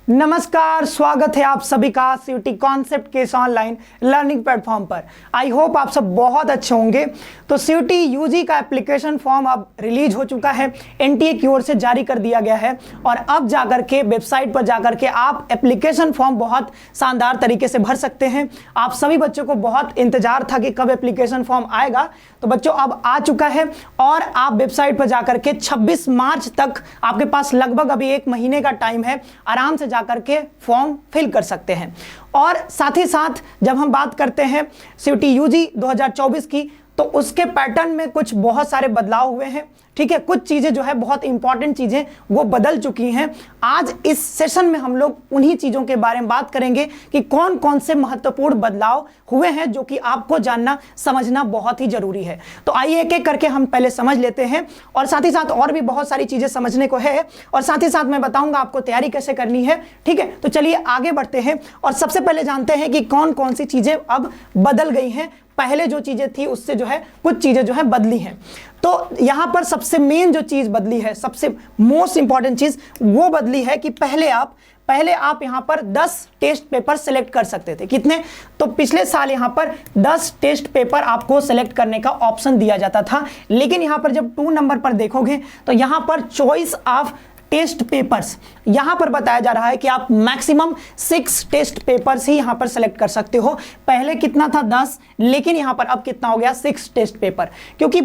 नमस्कार, स्वागत है आप सभी का सीयूटी कॉन्सेप्ट के इस ऑनलाइन लर्निंग प्लेटफॉर्म पर। आई होप आप सब बहुत अच्छे होंगे। तो सीयूटी यूजी का एप्लीकेशन फॉर्म अब रिलीज हो चुका है, एनटीए की ओर से जारी कर दिया गया है और अब जाकर के वेबसाइट पर जाकर के आप एप्लीकेशन फॉर्म बहुत शानदार तरीके से भर सकते हैं। आप सभी बच्चों को बहुत इंतजार था कि कब एप्लीकेशन फॉर्म आएगा, तो बच्चों अब आ चुका है और आप वेबसाइट पर जाकर के 26 मार्च तक आपके पास लगभग अभी 1 महीने का टाइम है, आराम से जाकर के फॉर्म फिल कर सकते हैं। और साथ ही साथ जब हम बात करते हैं सीयूटी यूजी 2024 की, तो उसके पैटर्न में कुछ बहुत सारे बदलाव हुए हैं। ठीक है, कुछ चीजें जो है बहुत इंपॉर्टेंट चीजें वो बदल चुकी हैं। आज इस सेशन में हम लोग उन्हीं चीजों के बारे में बात करेंगे कि कौन कौन से महत्वपूर्ण बदलाव हुए हैं जो कि आपको जानना समझना बहुत ही जरूरी है। तो आइए एक एक करके हम पहले समझ लेते हैं और साथ ही साथ और भी बहुत सारी चीजें समझने को है और साथ ही साथ मैं बताऊंगा आपको तैयारी कैसे करनी है। ठीक है, तो चलिए आगे बढ़ते हैं और सबसे पहले जानते हैं कि कौन कौन सी चीजें अब बदल गई हैं। पहले जो चीजें थी उससे जो है कुछ चीजें जो है बदली हैं। तो यहां पर सबसे मेन जो चीज बदली है, सबसे मोस्ट इंपॉर्टेंट चीज वो बदली है कि पहले आप यहां पर 10 टेस्ट पेपर सेलेक्ट कर सकते थे। कितने? तो पिछले साल यहां पर 10 टेस्ट पेपर आपको सेलेक्ट करने का ऑप्शन दिया जाता था, लेकिन यहां पर जब 2 नंबर पर देखोगे तो यहां पर चॉइस ऑफ टेस्ट पेपर्स यहां पर बताया जा रहा है कि आप मैक्सिमम 6 टेस्ट पेपर्स ही यहां पर सेलेक्ट कर सकते हो। पहले कितना था? 10, लेकिन यहां पर अब कितना हो गया? 6 टेस्ट पेपर। क्योंकि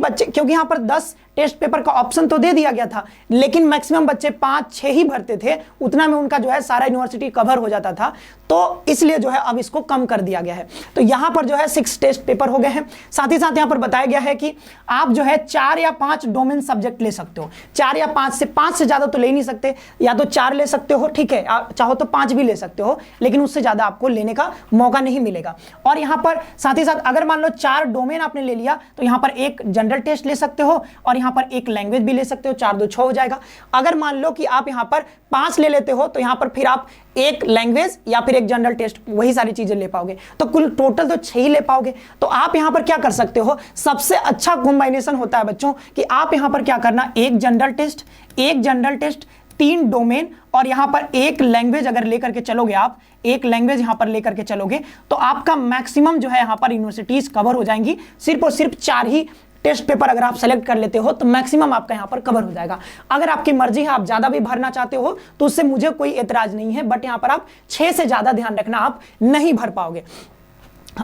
यहां पर 10 टेस्ट पेपर का ऑप्शन तो दे दिया गया था, लेकिन मैक्सिमम बच्चे 5-6 ही भरते थे, उतना में उनका जो है सारा यूनिवर्सिटी कवर हो जाता था, तो इसलिए जो है अब इसको कम कर दिया गया है। तो यहां पर जो है 6 टेस्ट पेपर हो गए हैं। साथ ही साथ यहां पर बताया गया है कि आप जो है 4 या 5 डोमेन सब्जेक्ट ले सकते हो। 4 या 5 से ज्यादा तो ले नहीं सकते, या तो 4 ले सकते हो, ठीक है, आप चाहो तो 5 भी ले सकते हो, लेकिन उससे ज्यादा आपको लेने का मौका नहीं मिलेगा। और यहां पर साथ ही साथ अगर मान लो 4 डोमेन आपने ले लिया तो यहां पर एक जनरल टेस्ट ले सकते हो और यहां पर एक लैंग्वेज भी ले सकते हो। 4 2 6 हो जाएगा। अगर मान लो कि आप यहां पर 5 ले लेते हो तो यहां पर फिर आप एक लैंग्वेज या फिर एक जनरल टेस्ट, वही सारी चीजें ले पाओगे, तो कुल टोटल तो 6 ही ले पाओगे। तो आप यहां पर क्या कर सकते हो, सबसे अच्छा कॉम्बिनेशन होता है बच्चों कि आप यहां पर क्या करना, एक जनरल टेस्ट 3 डोमेन और यहां पर एक लैंग्वेज अगर लेकर के चलोगे, आप एक लैंग्वेज यहां पर लेकर के चलोगे तो आपका मैक्सिमम जो है यहां पर यूनिवर्सिटीज कवर हो जाएंगी। सिर्फ और सिर्फ 4 ही टेस्ट पेपर अगर आप सेलेक्ट कर लेते हो तो मैक्सिमम आपका यहां पर कवर हो जाएगा। अगर आपकी मर्जी है, आप ज्यादा भी भरना चाहते हो तो उससे मुझे कोई एतराज नहीं है, बट यहां पर आप 6 से ज्यादा ध्यान रखना, आप नहीं भर पाओगे।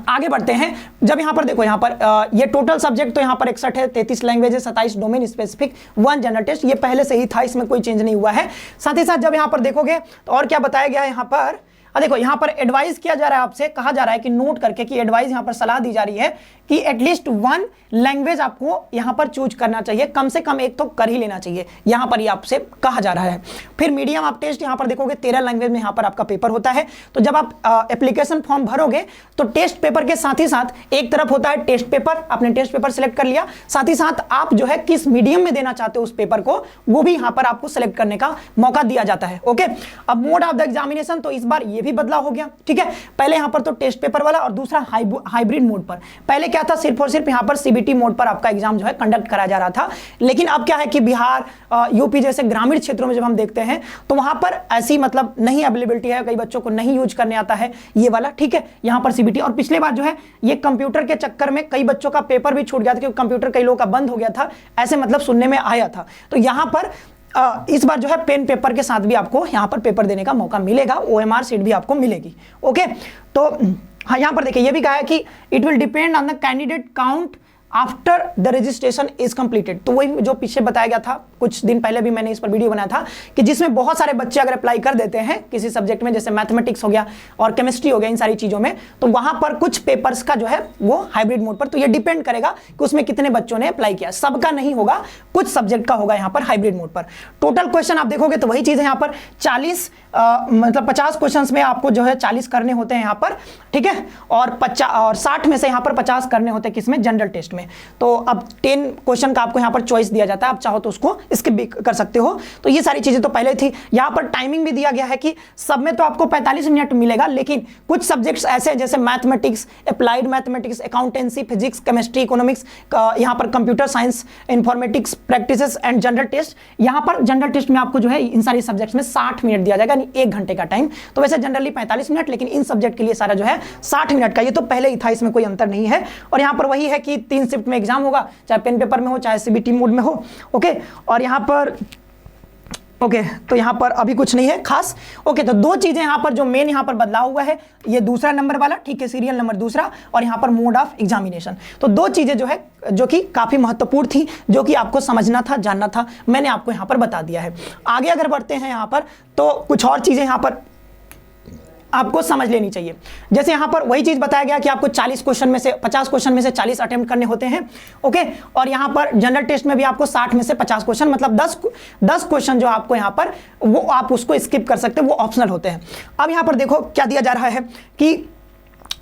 आगे बढ़ते हैं। जब यहां पर देखो, यहां पर ये टोटल सब्जेक्ट तो यहां पर 61 है, 33 लैंग्वेजेस, 27 डोमेन स्पेसिफिक, 1 जनरल टेस्ट। ये पहले से ही था, इसमें कोई चेंज नहीं हुआ है। साथ ही साथ जब यहां पर देखोगे तो और क्या बताया गया है यहां पर, देखो यहां पर एडवाइस किया जा रहा है, आपसे कहा जा रहा है कि नोट करके कि एडवाइस यहां पर सलाह दी जा रही है कि एटलीस्ट 1 लैंग्वेज आपको यहां पर चूज करना चाहिए, कम से कम एक तो कर ही लेना चाहिए, यहां पर ये आपसे कहा जा रहा है। फिर मीडियम आप टेस्ट यहां पर देखोगे 13 लैंग्वेज में यहां पर आपका पेपर होता है। तो जब आप एप्लीकेशन फॉर्म भरोगे तो टेस्ट पेपर के साथ ही साथ एक तरफ होता है टेस्ट पेपर, आपने टेस्ट पेपर सेलेक्ट कर लिया, साथ ही साथ आप जो है किस मीडियम में देना चाहते हो उस पेपर को, वो भी यहां पर आपको सेलेक्ट करने का मौका दिया जाता है। ओके, अब मोड ऑफ द एग्जामिनेशन, तो इस बार ये भी बदलाव हो गया। ठीक है, पहले यहां पर तो टेस्ट पेपर वाला और दूसरा हाइब्रिड मोड पर। पहले क्या था, सिर्फ और सिर्फ यहां पर सीबीटी मोड पर आपका एग्जाम जो है कंडक्ट कराया जा रहा था, लेकिन अब क्या है कि बिहार, यूपी जैसे ग्रामीण क्षेत्रों में जब हम देखते हैं तो वहां पर ऐसी मतलब नहीं अवेलेबिलिटी है, कई बच्चों को नहीं यूज करने आता है ये वाला। ठीक है, यहां पर सीबीटी, और पिछले बार जो है ये कंप्यूटर के चक्कर में कई बच्चों का पेपर भी छूट गया था, क्योंकि कंप्यूटर कई लोगों का बंद हो गया था, ऐसे मतलब सुनने में आया था। तो यहां पर इस बार जो है पेन पेपर के साथ भी आपको यहां पर पेपर देने का मौका मिलेगा, ओएमआर सीट भी आपको मिलेगी। ओके, तो हाँ, यहां पर देखिए ये भी कहा है कि it will depend on the candidate count after the registration is completed. तो वही जो पीछे बताया गया था, कुछ दिन पहले भी मैंने इस पर वीडियो बनाया था कि जिसमें बहुत सारे बच्चे अगर अप्लाई कर देते हैं किसी सब्जेक्ट में, जैसे मैथमेटिक्स हो गया और केमिस्ट्री हो गया, इन सारी चीजों में, तो वहां पर कुछ पेपर्स का जो है वो हाइब्रिड मोड पर, तो ये डिपेंड करेगा कि उसमें कितने बच्चों ने अप्लाई किया, सबका नहीं होगा, कुछ सब्जेक्ट का होगा यहां पर हाइब्रिड मोड पर। टोटल क्वेश्चन आप देखोगे तो वही चीज है, यहां पर 40 मतलब 50 क्वेश्चंस में आपको जो है 40 करने होते हैं यहां पर। ठीक है, और 60 में से यहां पर 50 करने होते हैं किसमें, जनरल टेस्ट में। हैं। तो अब 10 क्वेश्चन का आपको यहाँ पर चॉइस दिया जाता है, आप चाहो तो उसको स्किप भी कर सकते हो। तो ये सारी चीजें तो पहले थी। यहाँ पर टाइमिंग भी दिया गया है कि सब में तो आपको 45 मिनट मिलेगा, लेकिन कुछ सब्जेक्ट्स ऐसे हैं जैसे mathematics, applied mathematics, accountancy, physics, chemistry, economics, यहाँ पर computer science, informatics, practices and general test. यहाँ पर जनरल टेस्ट में आपको जो है इन सारी सब्जेक्ट्स में 60 मिनट दिया जाएगा, यानी 1 घंटे का टाइम। तो वैसे जनरली 45 मिनट, लेकिन इन सब्जेक्ट के लिए सारा जो है 60 मिनट का। ये तो पहले ही था, इसमें कोई अंतर नहीं है। और यहाँ पर वही है कि 3 शिफ्ट में एग्जाम होगा, चाहे पेन पेपर में हो चाहे सीबीटी मोड में हो। ओके, और यहाँ पर तो यहाँ पर अभी कुछ नहीं है खास। ओके, तो 2 चीजें यहाँ पर जो मेन यहाँ पर बदलाव हुआ है, ये दूसरा नंबर वाला, ठीक है, सीरियल नंबर दूसरा, और यहाँ पर मोड ऑफ एग्जामिनेशन। तो 2 चीजें जो है जो कि काफी महत्वपूर्ण थी, जो कि आपको समझना था, जानना था, मैंने आपको यहाँ पर बता दिया है। आगे अगर बढ़ते हैं यहाँ पर, तो कुछ और चीजें यहाँ पर आपको समझ लेनी चाहिए। जैसे यहां पर वही चीज बताया गया कि आपको 50 क्वेश्चन में से 40 अटेम्प्ट करने होते हैं। ओके, और यहां पर जनरल टेस्ट में भी आपको 60 में से 50 क्वेश्चन, मतलब 10 क्वेश्चन जो आपको यहां पर, वो आप उसको स्किप कर सकते हैं, वो ऑप्शनल होते हैं। अब यहां पर देखो क्या दिया जा रहा है कि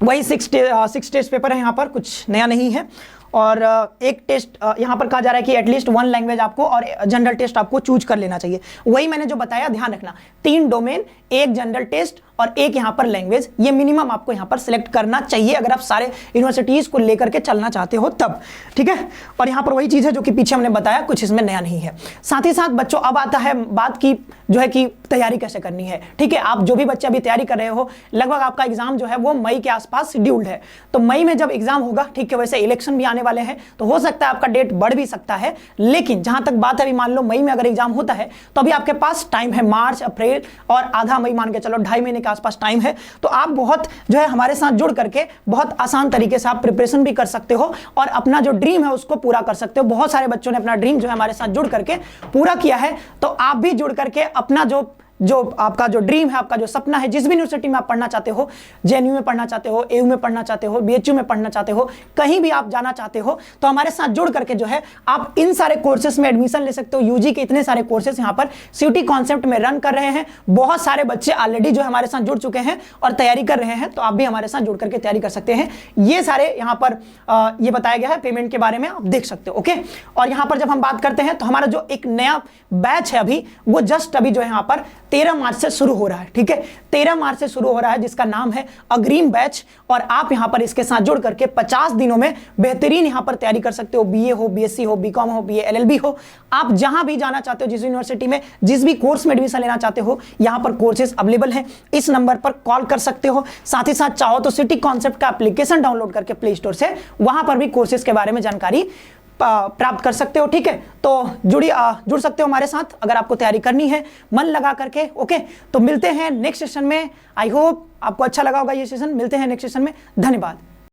वही 6 टेस्ट पेपर है, यहां पर कुछ नया नहीं है। और एक टेस्ट यहाँ पर कहा जा रहा है कि एटलीस्ट 1 लैंग्वेज आपको और जनरल टेस्ट आपको चूज कर लेना चाहिए। वही मैंने जो बताया, ध्यान रखना, 3 डोमेन, 1 जनरल टेस्ट और 1 यहाँ पर लैंग्वेज, ये मिनिमम आपको यहाँ पर सिलेक्ट करना चाहिए अगर आप सारे यूनिवर्सिटीज को लेकर के चलना चाहते हो तब, ठीक है। और यहाँ पर वही चीज है जो कि पीछे हमने बताया, कुछ इसमें नया नहीं है। साथ ही साथ बच्चों, अब आता है बात की जो है कि तैयारी कैसे करनी है, ठीक है। आप जो भी बच्चे अभी तैयारी कर रहे हो, लगभग आपका एग्जाम जो है वो मई के आसपास शेड्यूल्ड है। तो मई में जब एग्जाम होगा, ठीक है, वैसे इलेक्शन भी आने वाले हैं, तो हो सकता है आपका डेट बढ़ भी सकता है। लेकिन जहां तक बात है, अभी मान लो मई में अगर एग्जाम होता है तो अभी आपके पास टाइम है, मार्च, अप्रैल और आधा मई, मान के चलो 2.5 महीने के आसपास टाइम है। तो आप बहुत जो है हमारे साथ जुड़ करके बहुत आसान तरीके से आप प्रिपरेशन भी कर सकते हो और अपना जो ड्रीम है उसको पूरा कर सकते हो। बहुत सारे बच्चों ने अपना ड्रीम जो है हमारे साथ जुड़ करके पूरा किया है। तो आप भी जुड़ करके अपना जो आपका जो ड्रीम है, आपका जो सपना है, जिस भी यूनिवर्सिटी में आप पढ़ना चाहते हो, जेएनयू में पढ़ना चाहते हो, एयू में पढ़ना चाहते हो, बीएचयू में पढ़ना चाहते हो, कहीं भी आप जाना चाहते हो, तो हमारे साथ जुड़ करके जो है आप इन सारे कोर्सेज में एडमिशन ले सकते हो। यूजी के इतने सारे कोर्सेज यहाँ पर सीयूटी कॉन्सेप्ट में रन कर रहे हैं। बहुत सारे बच्चे ऑलरेडी जो हमारे साथ जुड़ चुके हैं और तैयारी कर रहे हैं, तो आप भी हमारे साथ जुड़ करके तैयारी कर सकते हैं। ये सारे यहाँ पर ये बताया गया है, पेमेंट के बारे में आप देख सकते हो। ओके, और यहाँ पर जब हम बात करते हैं तो हमारा जो एक नया बैच है अभी, वो जस्ट अभी जो है यहाँ पर 13 मार्च से शुरू हो रहा है, ठीक है, 13 मार्च से शुरू हो रहा है, जिसका नाम है अग्रिम बैच। और आप यहां पर इसके साथ जुड़ करके 50 दिनों में बेहतरीन यहां पर तैयारी कर सकते हो। बीए हो, बीएससी हो, बीकॉम हो, बीए एलएलबी हो, आप जहां भी जाना चाहते हो, जिस यूनिवर्सिटी में, जिस भी कोर्स में एडमिशन लेना चाहते हो, यहां पर कोर्सेज अवेलेबल हैं। इस नंबर पर कॉल कर सकते हो। साथ ही साथ चाहो तो सिटी कॉन्सेप्ट का एप्लीकेशन डाउनलोड करके प्ले स्टोर से वहां पर भी कोर्सेज के बारे में जानकारी प्राप्त कर सकते हो, ठीक है। तो जुड़ सकते हो हमारे साथ अगर आपको तैयारी करनी है मन लगा करके। ओके, तो मिलते हैं नेक्स्ट सेशन में। आई होप आपको अच्छा लगा होगा ये सेशन। मिलते हैं नेक्स्ट सेशन में। धन्यवाद।